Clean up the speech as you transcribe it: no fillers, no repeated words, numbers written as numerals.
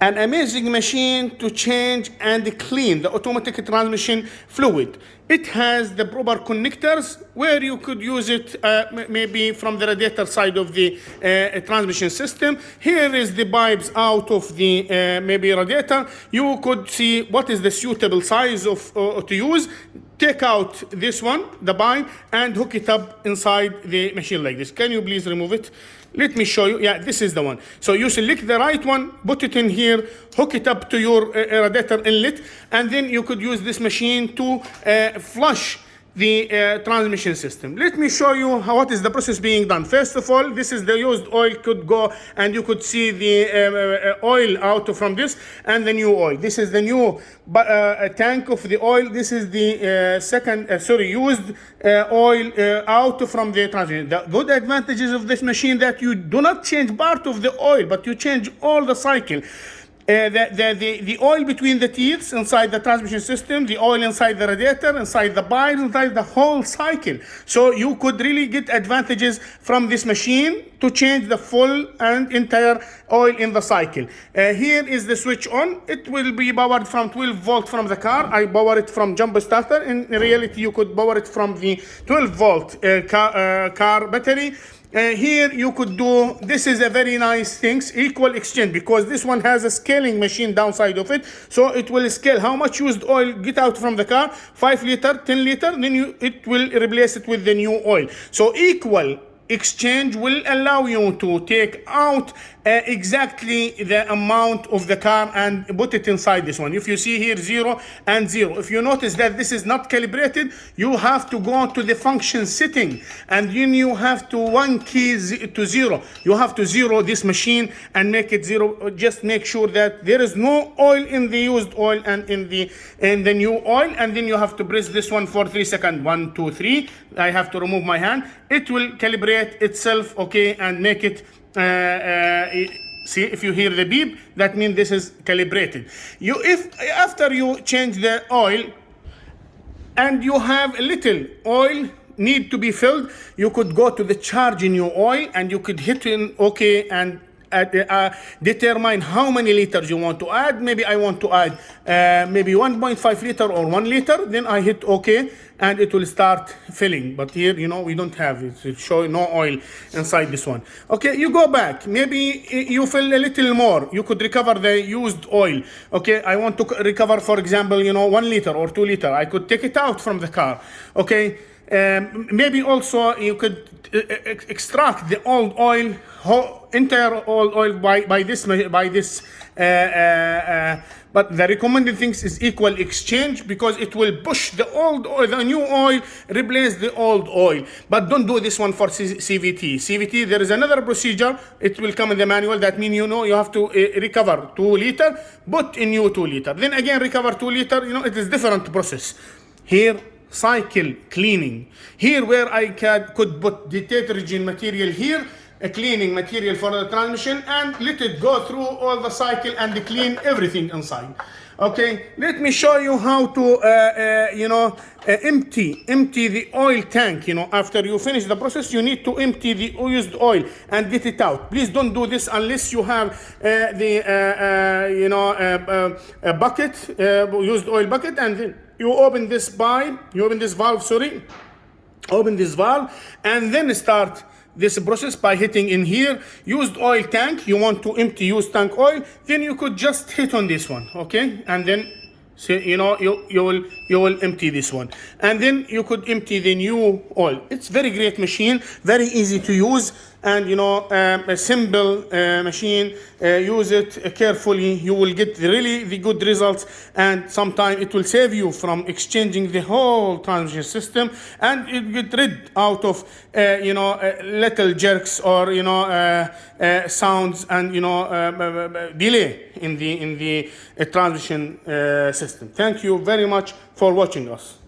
An amazing machine to change and clean the automatic transmission fluid. It has the proper connectors where you could use it maybe from the radiator side of the transmission system. Here is the pipes out of the maybe radiator. You could see what is the suitable size of to use. Take out this one, the pipe, and hook it up inside the machine like this. Can you please remove it? Let me show you. Yeah, this is the one. So you select the right one, put it in here, hook it up to your radiator inlet, and then you could use this machine to flush the transmission system. Let me show you what is the process being done. First of all, this is the used oil could go, and you could see the oil out from this, and the new oil. This is the new tank of the oil. This is the used oil out from the transmission. The good advantages of this machine that you do not change part of the oil, but you change all the cycle. The oil between the teeth inside the transmission system, the oil inside the radiator, inside the pipes, inside the whole cycle. So you could really get advantages from this machine to change the full and entire oil in the cycle. Here is the switch on. It will be powered from 12 volt from the car. I power it from jump starter. In reality, you could power it from the 12 volt car battery. Here you could do, this is a very nice things, equal exchange, because this one has a scaling machine downside of it. So it will scale how much used oil get out from the car, 5 liter, 10 liter, then it will replace it with the new oil. So equal exchange will allow you to take out exactly the amount of the car and put it inside this one. If you see here 0 and 0, if you notice that this is not calibrated, you have to go to the function setting, and then you have to one key to 0. You have to zero this machine and make it 0. Just make sure that there is no oil in the used oil and in the new oil, and then you have to press this one for 3 seconds. 1, 2, 3. I have to remove my hand. It will calibrate itself, okay, and make it see, if you hear the beep, that means this is calibrated. If after you change the oil and you have a little oil need to be filled, you could go to the charge in your oil, and you could hit in okay and determine how many liters you want to add. Maybe I want to add maybe 1.5 liter or 1 liter. Then I hit OK, and it will start filling. But here, we don't have it. It shows no oil inside this one. Okay, you go back. Maybe you fill a little more. You could recover the used oil. Okay, I want to recover, for example, 1 liter or 2 liter. I could take it out from the car. Okay. Maybe also you could extract the old oil, entire old oil by this. But the recommended things is equal exchange, because it will push the old oil, the new oil, replace the old oil. But don't do this one for CVT. CVT, there is another procedure. It will come in the manual. That means you have to recover 2 liter, put in new 2 liter. Then again recover 2 liter. It is different process. Here, cycle cleaning. Here where I could put detergent material here, a cleaning material for the transmission, and let it go through all the cycle and clean everything inside. Okay, let me show you how to empty the oil tank. After you finish the process, you need to empty the used oil and get it out. Please don't do this unless you have a bucket, used oil bucket, and then you open this valve, open this valve, and then start this process by hitting in here, used oil tank. You want to empty used tank oil, then you could just hit on this one, okay? And then, you will empty this one. And then you could empty the new oil. It's very great machine, very easy to use, and a simple machine. Use it carefully. You will get really the good results, and sometimes it will save you from exchanging the whole transmission system, and it get rid out of little jerks or sounds and delay in the transmission system. Thank you very much for watching us.